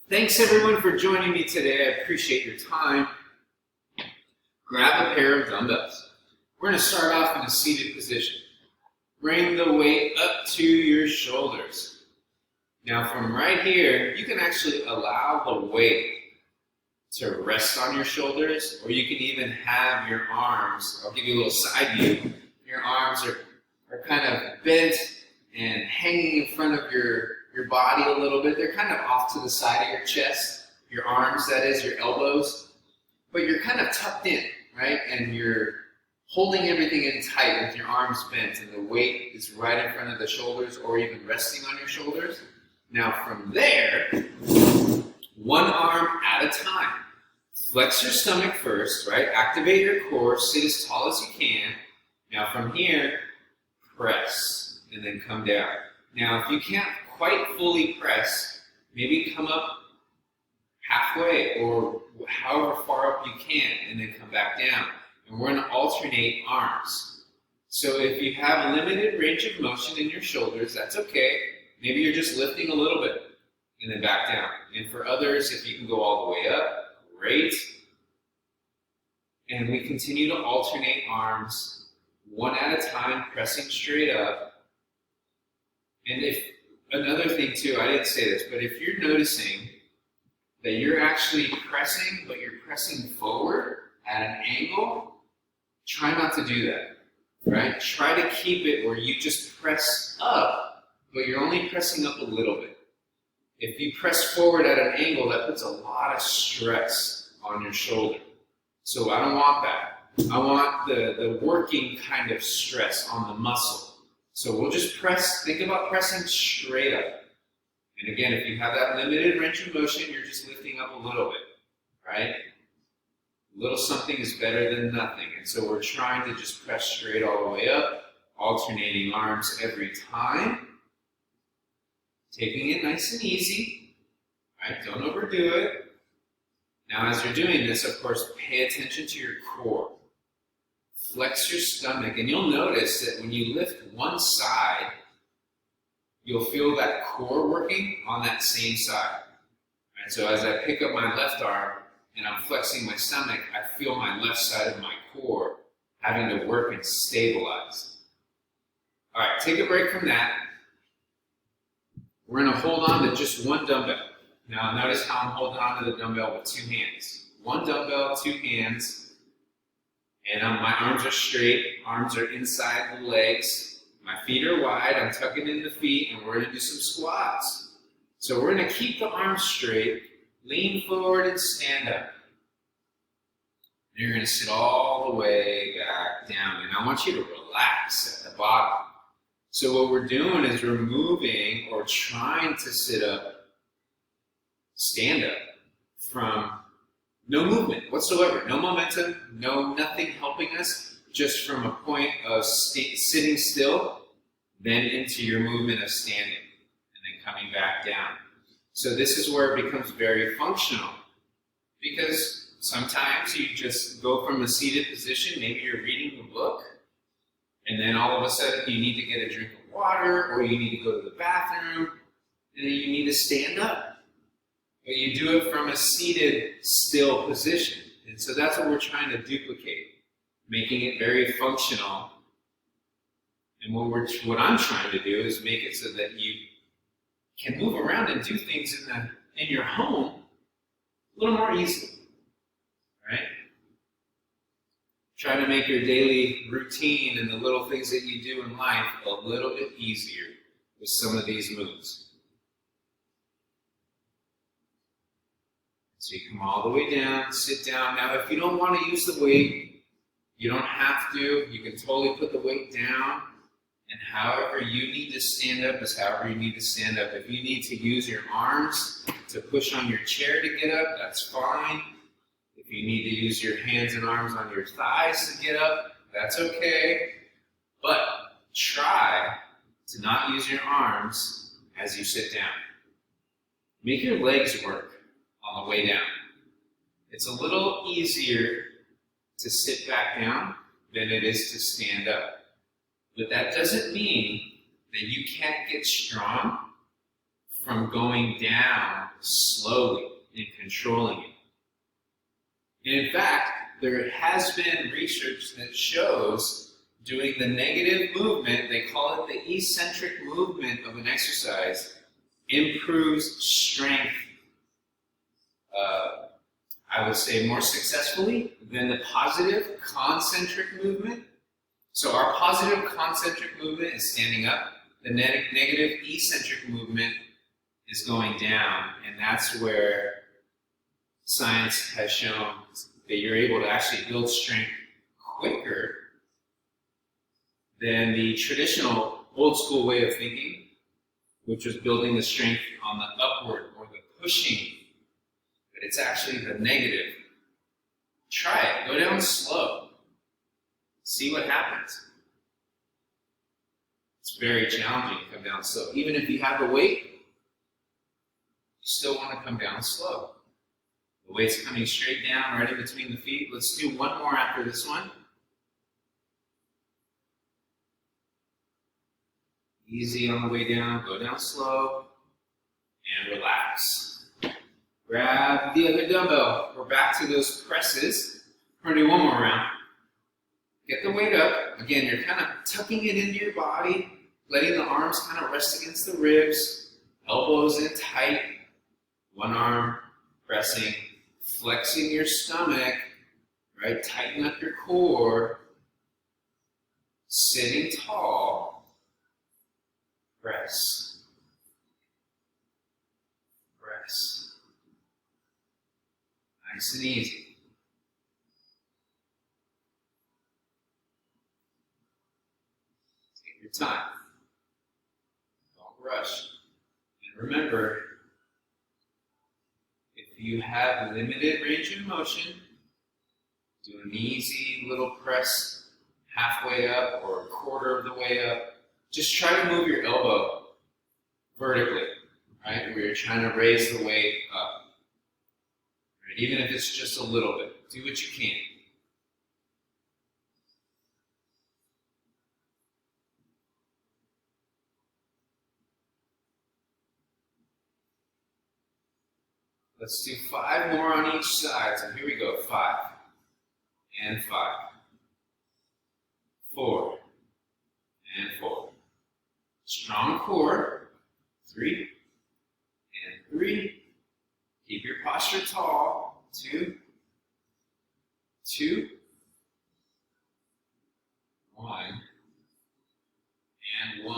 Thanks everyone for joining me today. I appreciate your time. Grab a pair of dumbbells. We're going to start off in a seated position. Bring the weight up to your shoulders. Now from right here, you can actually allow the weight to rest on your shoulders, or you can even have your arms, I'll give you a little side view, your arms are kind of bent and hanging in front of your body a little bit. They're kind of off to the side of your chest, your arms, that is, your elbows, but you're kind of tucked in, right? And you're holding everything in tight with your arms bent, and the weight is right in front of the shoulders or even resting on your shoulders. Now from there, one arm at a time. Flex your stomach first, right? Activate your core, sit as tall as you can. Now from here, press, and then come down. Now if you can't quite fully press, maybe come up halfway or however far up you can, and then come back down. And we're going to alternate arms. So if you have limited range of motion in your shoulders, that's okay. Maybe you're just lifting a little bit and then back down. And for others, if you can go all the way up, great. And we continue to alternate arms one at a time, pressing straight up. And if another thing too, I didn't say this, but if you're noticing that you're actually pressing, but you're pressing forward at an angle, try not to do that, right? Try to keep it where you just press up, but you're only pressing up a little bit. If you press forward at an angle, that puts a lot of stress on your shoulder. So I don't want that. I want the working kind of stress on the muscle. So we'll just press, think about pressing straight up. And again, if you have that limited range of motion, you're just lifting up a little bit, right? A little something is better than nothing. And so we're trying to just press straight all the way up, alternating arms every time. Taking it nice and easy, right? Don't overdo it. Now as you're doing this, of course, pay attention to your core. Flex your stomach, and you'll notice that when you lift one side, you'll feel that core working on that same side. Right? So as I pick up my left arm and I'm flexing my stomach, I feel my left side of my core having to work and stabilize. All right, take a break from that. We're going to hold on to just one dumbbell. Now notice how I'm holding on to the dumbbell with two hands. One dumbbell, two hands. And my arms are straight, arms are inside the legs. My feet are wide, I'm tucking in the feet, and we're going to do some squats. So we're going to keep the arms straight, lean forward and stand up. And you're going to sit all the way back down. And I want you to relax at the bottom. So what we're doing is we're moving or trying to sit up, stand up from no movement whatsoever, no momentum, nothing helping us, just from a point of sitting still, then into your movement of standing, and then coming back down. So this is where it becomes very functional, because sometimes you just go from a seated position, maybe you're reading a book, and then all of a sudden you need to get a drink of water, or you need to go to the bathroom, and then you need to stand up. But you do it from a seated, still position. And so that's what we're trying to duplicate, making it very functional. And what I'm trying to do is make it so that you can move around and do things in your home a little more easily, right? Try to make your daily routine and the little things that you do in life a little bit easier with some of these moves. So you come all the way down, sit down. Now, if you don't want to use the weight, you don't have to. You can totally put the weight down. And however you need to stand up is however you need to stand up. If you need to use your arms to push on your chair to get up, that's fine. If you need to use your hands and arms on your thighs to get up, that's okay. But try to not use your arms as you sit down. Make your legs work on the way down. It's a little easier to sit back down than it is to stand up. But that doesn't mean that you can't get strong from going down slowly and controlling it. And in fact, there has been research that shows doing the negative movement, they call it the eccentric movement of an exercise, improves strength, I would say more successfully than the positive concentric movement. So our positive concentric movement is standing up. The negative eccentric movement is going down, and that's where science has shown that you're able to actually build strength quicker than the traditional old school way of thinking, which was building the strength on the upward or the pushing. But it's actually the negative. Try it. Go down slow. See what happens. It's very challenging to come down slow. Even if you have the weight, you still want to come down slow. The weight's coming straight down, right in between the feet. Let's do one more after this one. Easy on the way down. Go down slow. And relax. Grab the other dumbbell. We're back to those presses. We're going to do one more round. Get the weight up. Again, you're kind of tucking it into your body, letting the arms kind of rest against the ribs, elbows in tight, one arm pressing, flexing your stomach, right? Tighten up your core, sitting tall, press, press. Nice and easy. Take your time. Don't rush. And remember, if you have limited range of motion, do an easy little press halfway up or a quarter of the way up. Just try to move your elbow vertically, right? Where you're trying to raise the weight up. Right? Even if it's just a little bit, do what you can. Let's do 5 more on each side. So here we go. 5 and 5. 4 and 4. Strong core. 3 and 3. Keep your posture tall. 2, 2, 1, and 1.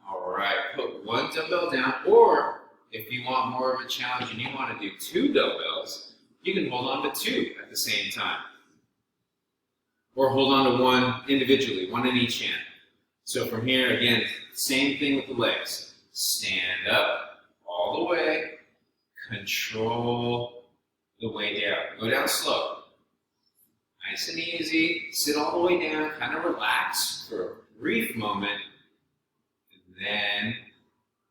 All right. Put one dumbbell down, or if you want more of a challenge and you want to do 2 dumbbells, you can hold on to 2 at the same time. Or hold on to 1 individually, 1 in each hand. So from here, again, same thing with the legs. Stand up all the way, control the way down. Go down slow. Nice and easy. Sit all the way down, kind of relax for a brief moment, and then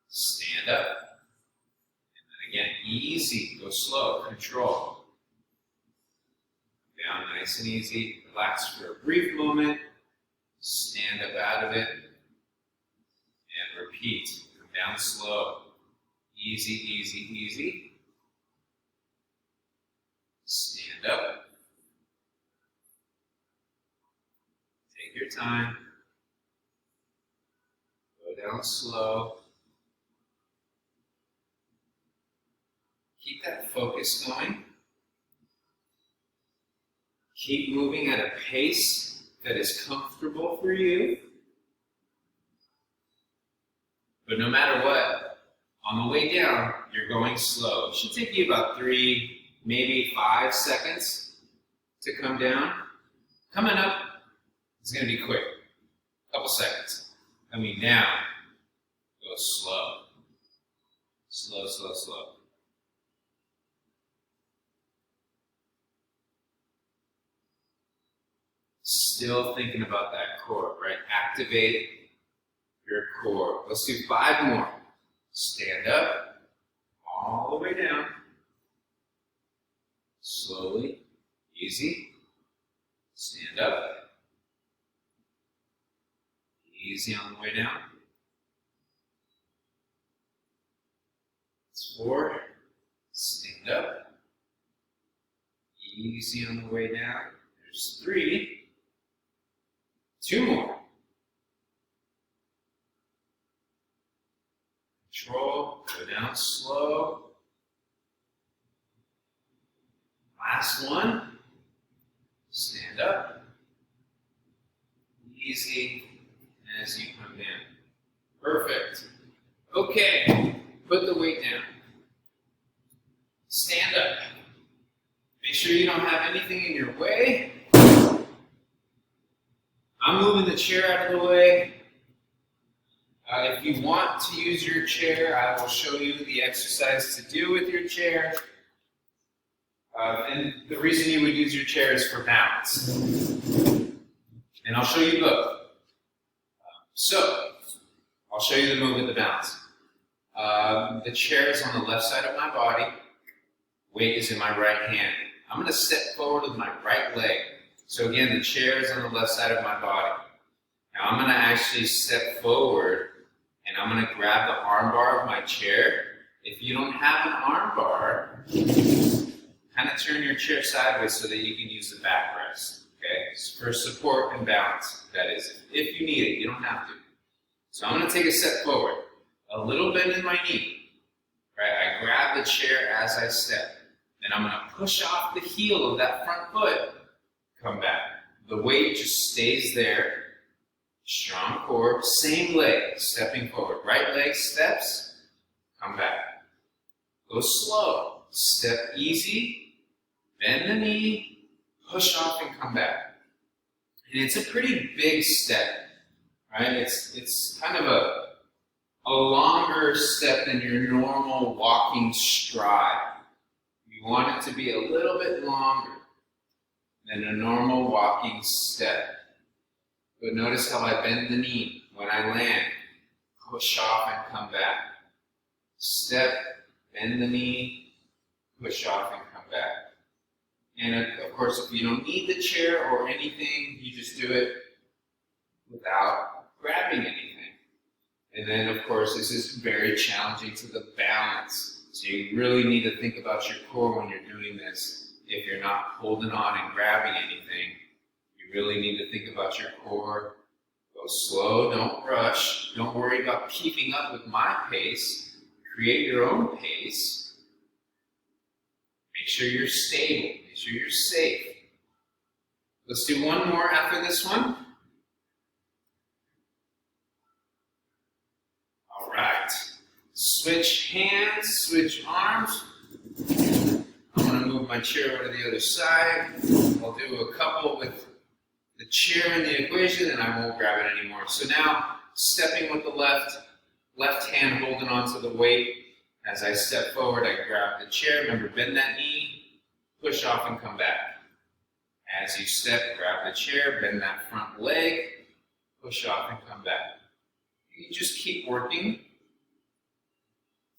stand up. Again, easy, go slow, control. Down nice and easy, relax for a brief moment, stand up out of it, and repeat. Come down slow. Easy, easy, easy. Stand up. Take your time. Go down slow. Keep that focus going. Keep moving at a pace that is comfortable for you. But no matter what, on the way down, you're going slow. It should take you about 3, maybe 5 seconds to come down. Coming up, it's going to be quick. A couple seconds. Coming down, go slow. Slow, slow, slow. Still thinking about that core, right? Activate your core. Let's do 5 more. Stand up, all the way down. Slowly, easy. Stand up. Easy on the way down. 4. Stand up. Easy on the way down. There's 3. 2 more. Control. Go down slow. Last one. Stand up. Easy as you come down. Perfect. Okay. Put the weight down. Stand up. Make sure you don't have anything in your way. I'm moving the chair out of the way. If you want to use your chair, I will show you the exercise to do with your chair. And the reason you would use your chair is for balance. And I'll show you both. So, I'll show you the move with the balance. The chair is on the left side of my body. Weight is in my right hand. I'm going to step forward with my right leg. So again, the chair is on the left side of my body. Now I'm going to actually step forward and I'm going to grab the arm bar of my chair. If you don't have an arm bar, kind of turn your chair sideways so that you can use the backrest. Okay? So for support and balance, that is. If you need it, you don't have to. So I'm going to take a step forward. A little bend in my knee. Right? I grab the chair as I step. Then I'm going to push off the heel of that front foot. Come back. The weight just stays there. Strong core. Same leg, stepping forward. Right leg steps. Come back. Go slow. Step easy. Bend the knee. Push off and come back. And it's a pretty big step. Right? It's kind of a longer step than your normal walking stride. You want it to be a little bit longer than a normal walking step. But notice how I bend the knee when I land. Push off and come back. Step, bend the knee, push off and come back. And of course, if you don't need the chair or anything, you just do it without grabbing anything. And then, of course, this is very challenging to the balance. So you really need to think about your core when you're doing this. If you're not holding on and grabbing anything, you really need to think about your core. Go slow, don't rush. Don't worry about keeping up with my pace. Create your own pace. Make sure you're stable. Make sure you're safe. Let's do one more after this one. All right. Switch hands, switch arms. I'm going to move my chair over to the other side. I'll do a couple with the chair in the equation and I won't grab it anymore. So now, stepping with the left hand holding onto the weight. As I step forward, I grab the chair. Remember, bend that knee, push off and come back. As you step, grab the chair, bend that front leg, push off and come back. You just keep working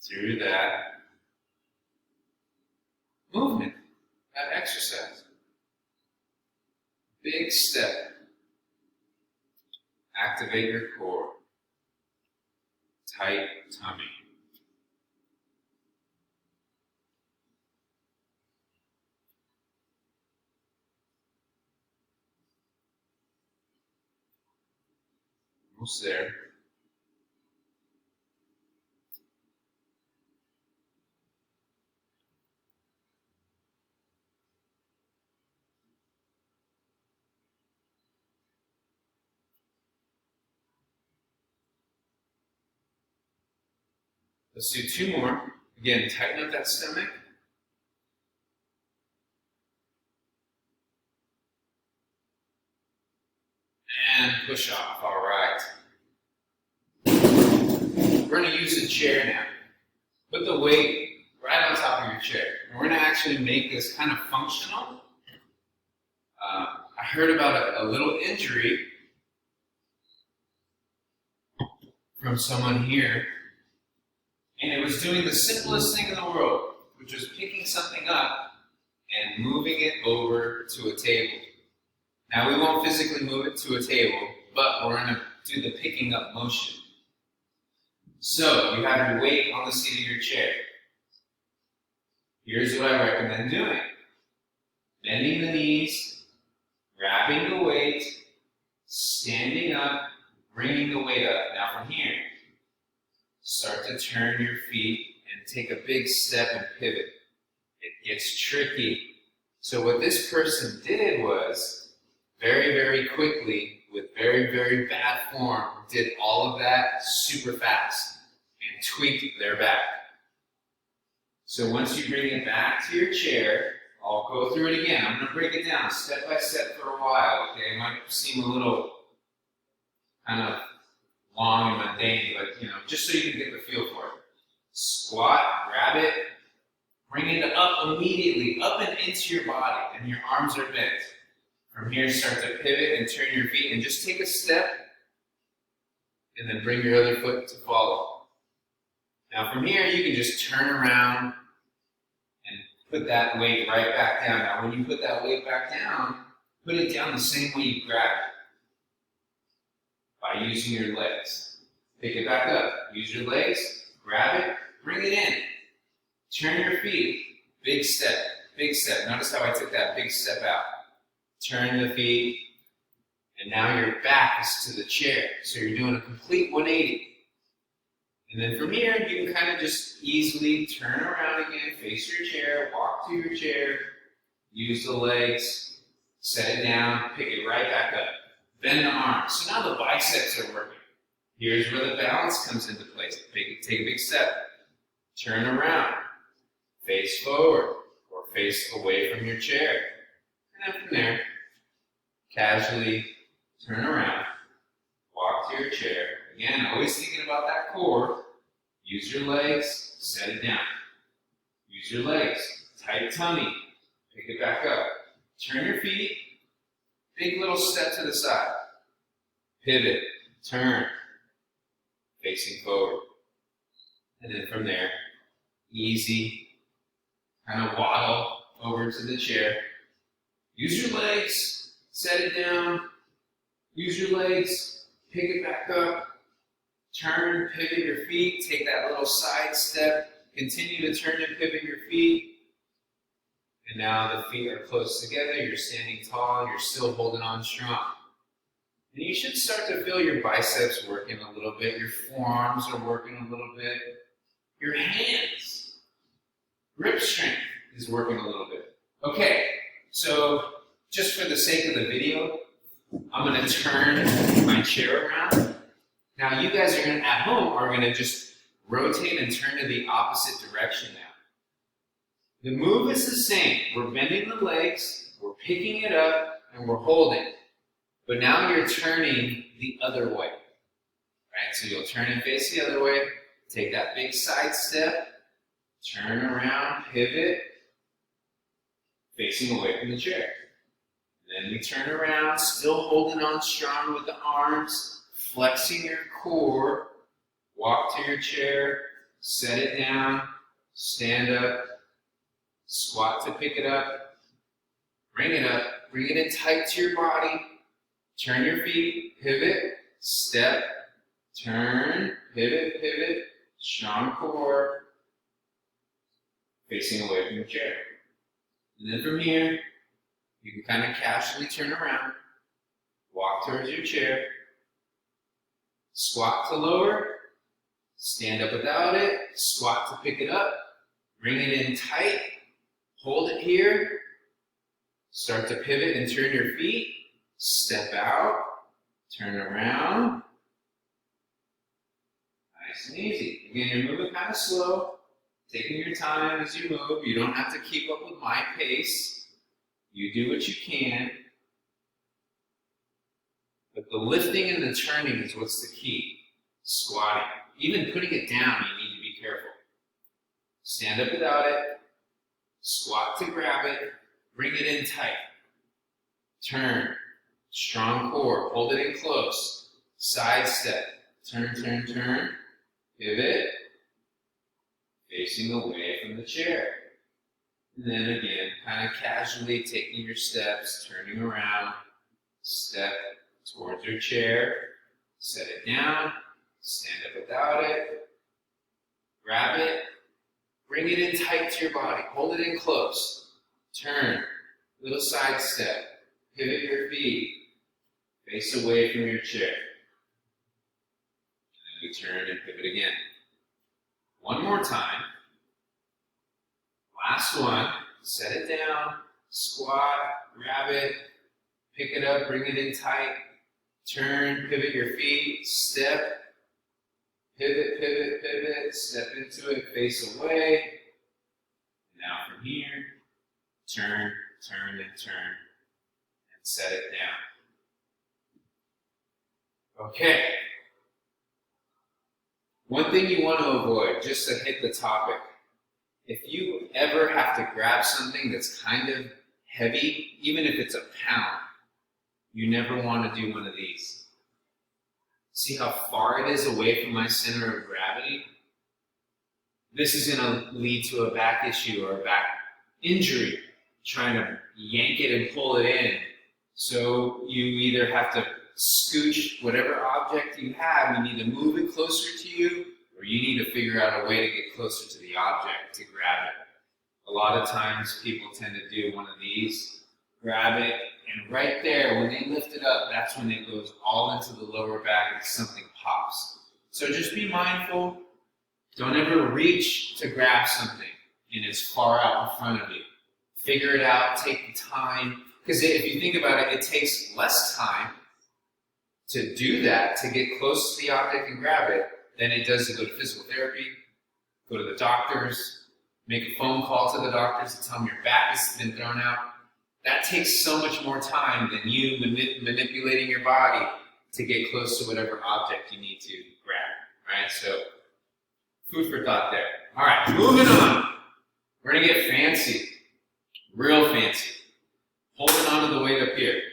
through that movement, that exercise. Big step. Activate your core. Tight tummy. Almost there. Let's do 2 more. Again, tighten up that stomach. And push off. All right. We're going to use the chair now. Put the weight right on top of your chair. And we're going to actually make this kind of functional. I heard about a little injury from someone here. And it was doing the simplest thing in the world, which was picking something up and moving it over to a table. Now, we won't physically move it to a table, but we're going to do the picking up motion. So, you have your weight on the seat of your chair. Here's what I recommend doing. Bending the knees, grabbing the weight, standing up, bringing the weight up. Now from here, start to turn your feet and take a big step and pivot. It gets tricky. So what this person did was, very, very quickly, with very, very bad form, did all of that super fast and tweaked their back. So once you bring it back to your chair, I'll go through it again. I'm going to break it down step by step for a while. Okay, it might seem a little kind of long and mundane, but just so you can get the feel for it. Squat, grab it, bring it up immediately, up and into your body, and your arms are bent. From here, start to pivot and turn your feet, and just take a step, and then bring your other foot to follow. Now from here, you can just turn around and put that weight right back down. Now when you put that weight back down, put it down the same way you grab it, by using your legs. Pick it back up, use your legs, grab it, bring it in. Turn your feet, big step, big step. Notice how I took that big step out. Turn the feet, and now your back is to the chair. So you're doing a complete 180. And then from here, you can kind of just easily turn around again, face your chair, walk to your chair, use the legs, set it down, pick it right back up. Bend the arms. So now the biceps are working. Here's where the balance comes into place. Take a big step. Turn around. Face forward or face away from your chair. And then from there, casually turn around. Walk to your chair. Again, always thinking about that core. Use your legs, set it down. Use your legs, tight tummy, pick it back up. Turn your feet, big little step to the side. Pivot, turn, facing forward. And then from there, easy, kind of waddle over to the chair. Use your legs, set it down. Use your legs, pick it back up. Turn, pivot your feet, take that little side step, continue to turn and pivot your feet. And now the feet are close together, you're standing tall, you're still holding on strong. And you should start to feel your biceps working a little bit, your forearms are working a little bit, your hands, grip strength is working a little bit. Okay, so just for the sake of the video, I'm going to turn my chair around. Now you guys are at home are going to just rotate and turn to the opposite direction now. The move is the same. We're bending the legs, we're picking it up, and we're holding. But now you're turning the other way. Right? So you'll turn and face the other way, take that big side step, turn around, pivot, facing away from the chair. Then we turn around, still holding on strong with the arms, flexing your core, walk to your chair, set it down, stand up, squat to pick it up, bring it up, bring it in tight to your body, turn your feet, pivot, step, turn, pivot, pivot, strong core, facing away from the chair. And then from here, you can kind of casually turn around, walk towards your chair, squat to lower, stand up without it, squat to pick it up, bring it in tight, hold it here, start to pivot and turn your feet, step out, turn around, nice and easy. Again, you're moving kind of slow, taking your time as you move. You don't have to keep up with my pace. You do what you can. But the lifting and the turning is what's the key. Squatting. Even putting it down, you need to be careful. Stand up without it. Squat to grab it. Bring it in tight. Turn. Strong core. Hold it in close. Side step. Turn, turn, turn. Pivot. Facing away from the chair. And then again, kind of casually taking your steps, turning around, step towards your chair, set it down, stand up without it, grab it, Bring it in tight to your body. Hold it in close. Turn. Little side step. Pivot your feet. Face away from your chair. And then we turn and pivot again. One more time. Last one. Set it down. Squat. Grab it. Pick it up. Bring it in tight. Turn. Pivot your feet. Step. Pivot, pivot, pivot, step into it, face away. Now from here, turn, turn, and turn, and set it down. Okay. One thing you want to avoid, just to hit the topic, if you ever have to grab something that's kind of heavy, even if it's a pound, you never want to do one of these. See how far it is away from my center of gravity? This is going to lead to a back issue or a back injury, trying to yank it and pull it in. So you either have to scooch whatever object you have, you need to move it closer to you, or you need to figure out a way to get closer to the object to grab it. A lot of times people tend to do one of these, grab it, and right there, when they lift it up, that's when it goes all into the lower back and something pops. So just be mindful. Don't ever reach to grab something and it's far out in front of you. Figure it out, take the time. Because if you think about it, it takes less time to do that, to get close to the object and grab it, than it does to go to physical therapy, go to the doctors, make a phone call to the doctors and tell them your back has been thrown out. That takes so much more time than you manipulating your body to get close to whatever object you need to grab, right? So, food for thought there. All right, moving on. We're going to get fancy, real fancy. Holding on to the weight up here.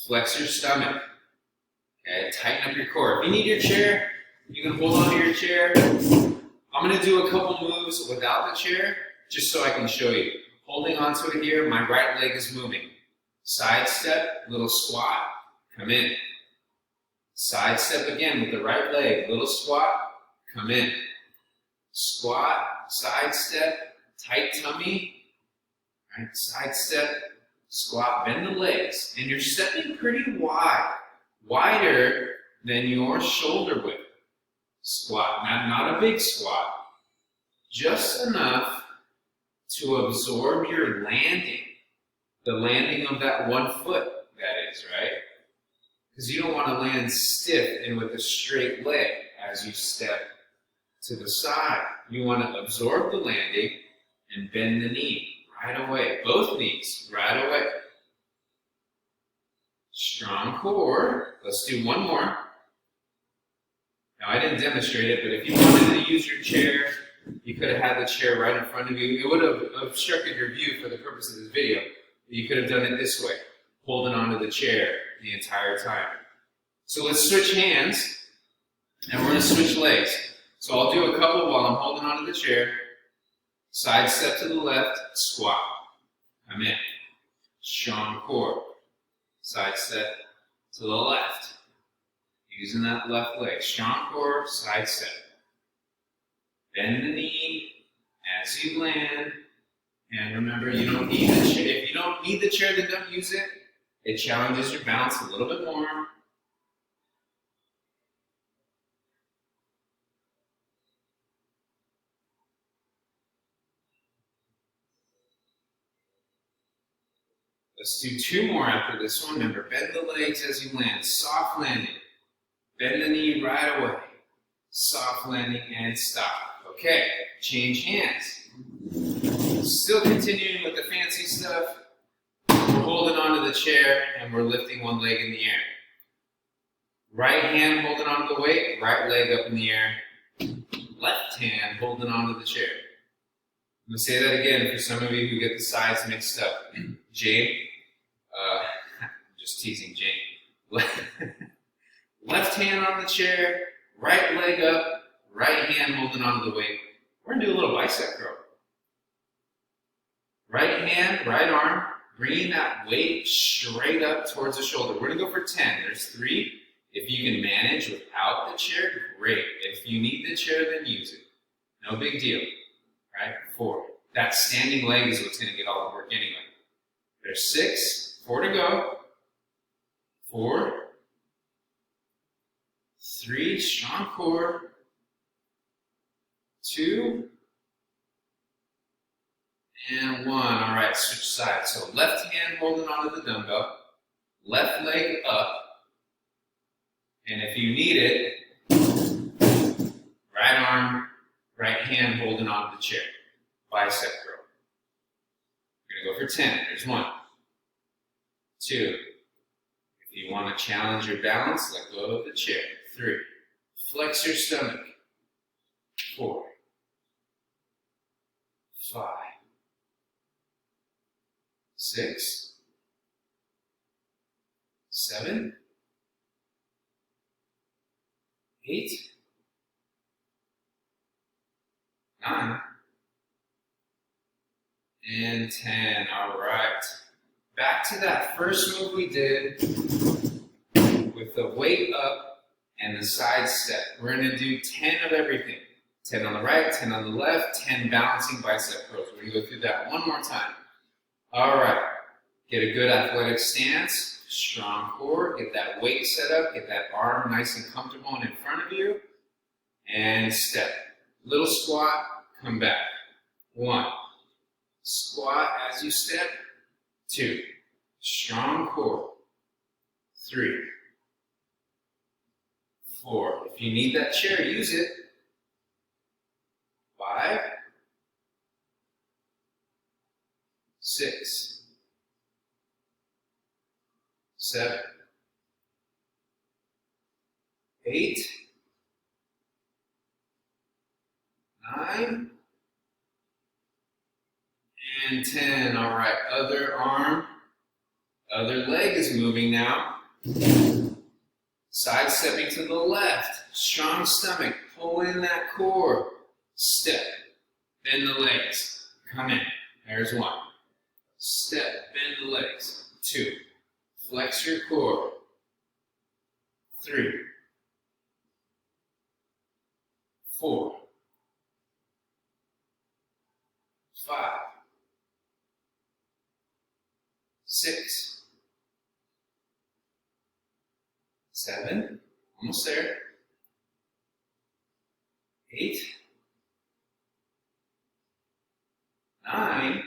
Flex your stomach. Okay, tighten up your core. If you need your chair, you can hold on to your chair. I'm going to do a couple moves without the chair, just so I can show you. Holding onto it here, my right leg is moving. Side step, little squat, come in. Side step again with the right leg, little squat, come in. Squat, side step, tight tummy, right? Side step, squat, bend the legs. And you're stepping pretty wide, wider than your shoulder width. Squat, not a big squat, just enough to absorb your landing, the landing of that 1 foot, that is, right? Because you don't want to land stiff and with a straight leg as you step to the side. You want to absorb the landing and bend the knee right away, both knees right away. Strong core. Let's do one more. Now, I didn't demonstrate it, but if you wanted to use your chair, you could have had the chair right in front of you. It would have obstructed your view for the purpose of this video. You could have done it this way, holding onto the chair the entire time. So let's switch hands, and we're going to switch legs. So I'll do a couple while I'm holding onto the chair. Side step to the left, squat. Come in. Strong core. Side step to the left. Using that left leg. Strong core, side step. Bend the knee as you land. And remember, you don't need the chair. If you don't need the chair, then don't use it. It challenges your balance a little bit more. Let's do 2 more after this one. Remember, bend the legs as you land. Soft landing. Bend the knee right away. Soft landing and stop. Okay, change hands. Still continuing with the fancy stuff. We're holding onto the chair and we're lifting one leg in the air. Right hand holding onto the weight, right leg up in the air. Left hand holding onto the chair. I'm going to say that again for some of you who get the sides mixed up. Jane, I'm just teasing Jane. Left hand on the chair, right leg up, right hand holding onto the weight. We're going to do a little bicep curl. Right hand, right arm, bringing that weight straight up towards the shoulder. We're going to go for 10. There's 3. If you can manage without the chair, great. If you need the chair, then use it. No big deal. 4. That standing leg is what's going to get all the work anyway. There's 6, 4 to go. 4, 3, strong core. 2, and 1. All right, switch sides. So left hand holding onto the dumbbell, left leg up, and if you need it, right arm, right hand holding onto the chair. Bicep curl. We're going to go for 10. There's 1. 2. If you want to challenge your balance, let go of the chair. 3. Flex your stomach. 4. 5. 6. 7. 8. 9. And 10. All right. Back to that first move we did with the weight up and the side step. We're going to do 10 of everything. 10 on the right, 10 on the left, 10 balancing bicep curls. We're going to go through that one more time. All right. Get a good athletic stance, strong core, get that weight set up, get that arm nice and comfortable and in front of you, and step. Little squat, come back. 1. Squat as you step. 2. Strong core. 3. 4. If you need that chair, use it. 5. 6. 7. 8. 9. And 10. All right. Other arm, other leg is moving now. Side stepping to the left. Strong stomach. Pull in that core. Step. Bend the legs. Come in. There's 1. Step. Bend the legs. 2. Flex your core. 3. 4. 5. 6. 7. Almost there. 8. 9.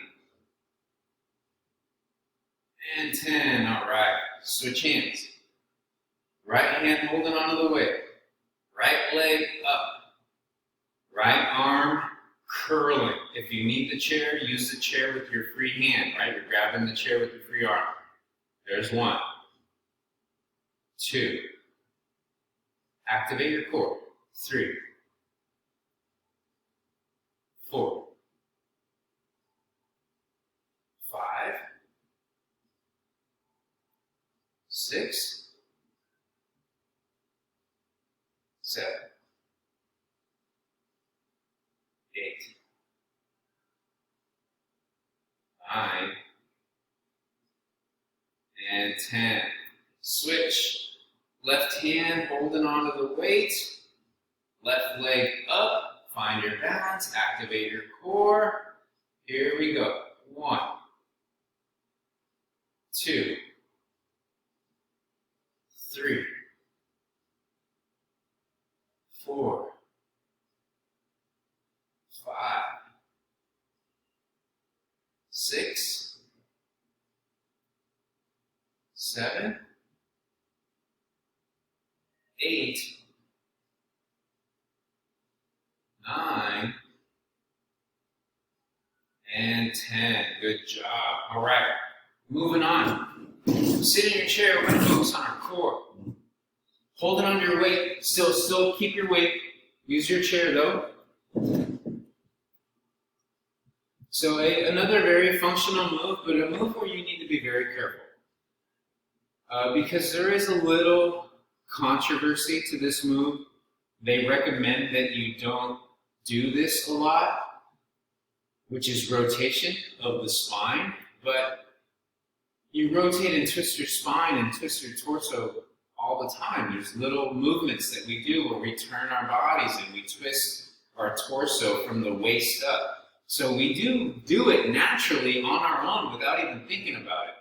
And 10. All right. Switch hands. Right hand holding onto the weight. Right leg up. Right arm curling. If you need the chair, use the chair with your free hand, right? You're grabbing the chair with your free arm. There's 1. 2. Activate your core. 3. 4. 5. 6. 7. 8. 9. And 10. Switch. Left hand holding onto the weight. Left leg up. Find your balance. Activate your core. Here we go. 1. 2. 3. 4. 5. 6. 7. 8. 9. And 10. Good job. All right. Moving on. Sit in your chair. We're going to focus on our core. Hold it on your weight. Still keep your weight. Use your chair though. So another very functional move, but a move where you need to be very careful. Because there is a little controversy to this move. They recommend that you don't do this a lot, which is rotation of the spine, but you rotate and twist your spine and twist your torso all the time. There's little movements that we do where we turn our bodies and we twist our torso from the waist up. So we do it naturally on our own without even thinking about it.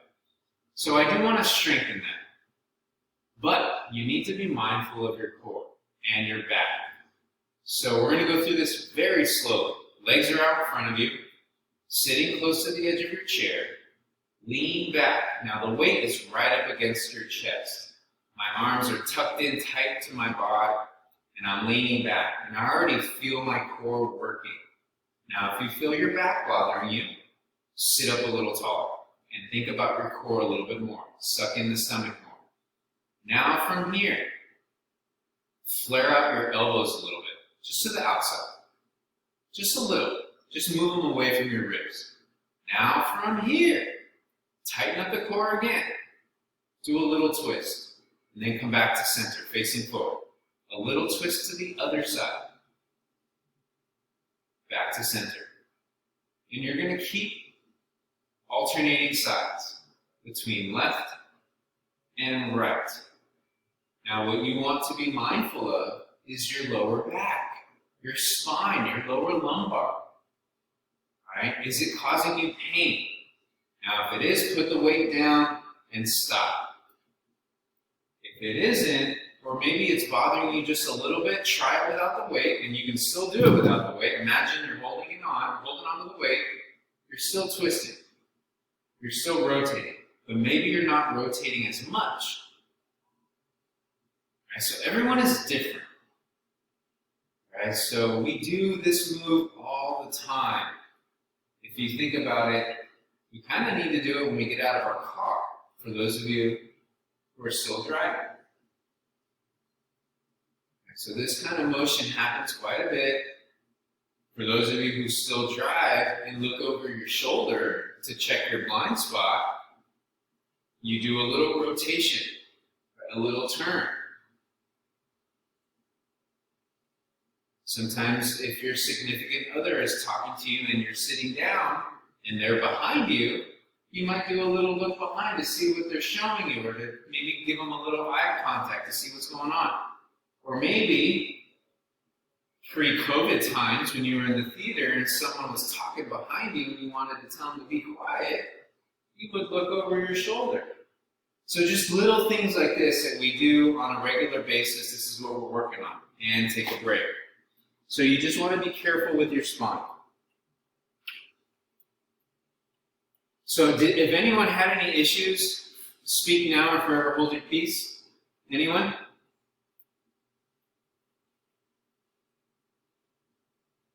So I do want to strengthen that. But you need to be mindful of your core and your back. So we're going to go through this very slowly. Legs are out in front of you, sitting close to the edge of your chair. Lean back. Now the weight is right up against your chest. My arms are tucked in tight to my body, and I'm leaning back. And I already feel my core working. Now if you feel your back bothering you, sit up a little taller and think about your core a little bit more. Suck in the stomach more. Now from here, flare out your elbows a little bit, just to the outside. Just a little. Just move them away from your ribs. Now from here, tighten up the core again. Do a little twist, and then come back to center, facing forward. A little twist to the other side. Back to center. And you're going to keep alternating sides between left and right. Now what you want to be mindful of is your lower back, your spine, your lower lumbar. Right? Is it causing you pain? Now if it is, put the weight down and stop. If it isn't, or maybe it's bothering you just a little bit, try it without the weight, and you can still do it without the weight. Imagine you're holding on to the weight, you're still twisting, you're still rotating, but maybe you're not rotating as much. Right? So everyone is different. Right? So we do this move all the time. If you think about it, we kind of need to do it when we get out of our car, for those of you who are still driving. So this kind of motion happens quite a bit. For those of you who still drive and look over your shoulder to check your blind spot, you do a little rotation, a little turn. Sometimes if your significant other is talking to you and you're sitting down and they're behind you, you might do a little look behind to see what they're showing you, or to maybe give them a little eye contact to see what's going on. Or maybe pre-COVID times when you were in the theater and someone was talking behind you and you wanted to tell them to be quiet, you would look over your shoulder. So just little things like this that we do on a regular basis, this is what we're working on. And take a break. So you just want to be careful with your spine. So if anyone had any issues, speak now or forever hold your peace. Anyone?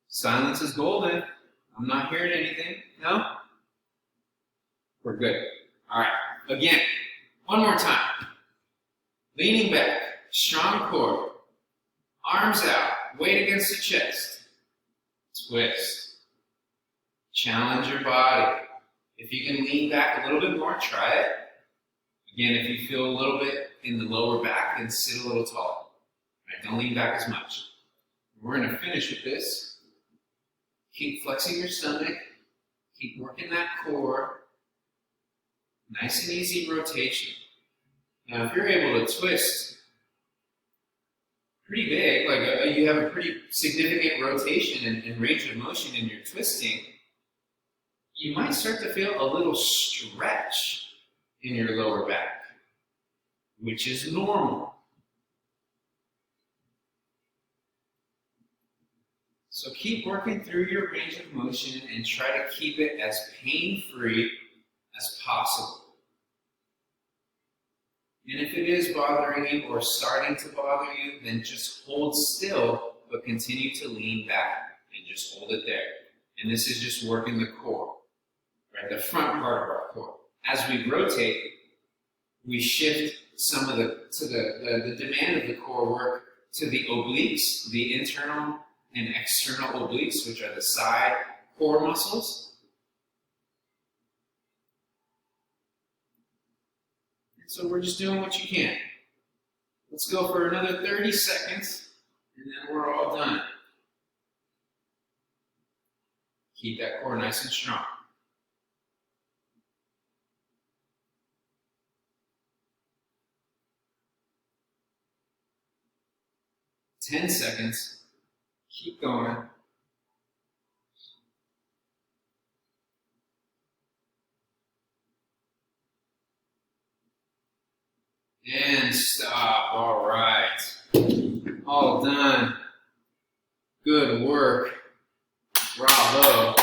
Silence is golden. I'm not hearing anything. No? We're good. All right. Again, one more time. Leaning back, strong core, arms out, weight against the chest. Twist. Challenge your body. If you can lean back a little bit more, try it. Again, if you feel a little bit in the lower back, then sit a little taller. Right? Don't lean back as much. We're going to finish with this. Keep flexing your stomach. Keep working that core. Nice and easy rotation. Now, if you're able to twist pretty big, like you have a pretty significant rotation and range of motion in your twisting, you might start to feel a little stretch in your lower back, which is normal. So keep working through your range of motion and try to keep it as pain-free as possible. And if it is bothering you or starting to bother you, then just hold still, but continue to lean back and just hold it there. And this is just working the core, right? The front part of our core. As we rotate, we shift some of the demand of the core work to the obliques, the internal and external obliques, which are the side core muscles. So we're just doing what you can. Let's go for another 30 seconds, and then we're all done. Keep that core nice and strong. Ten seconds. Keep going. And stop. All right. All done. Good work. Bravo.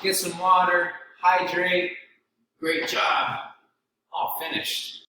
Get some water. Hydrate. Great job. All finished.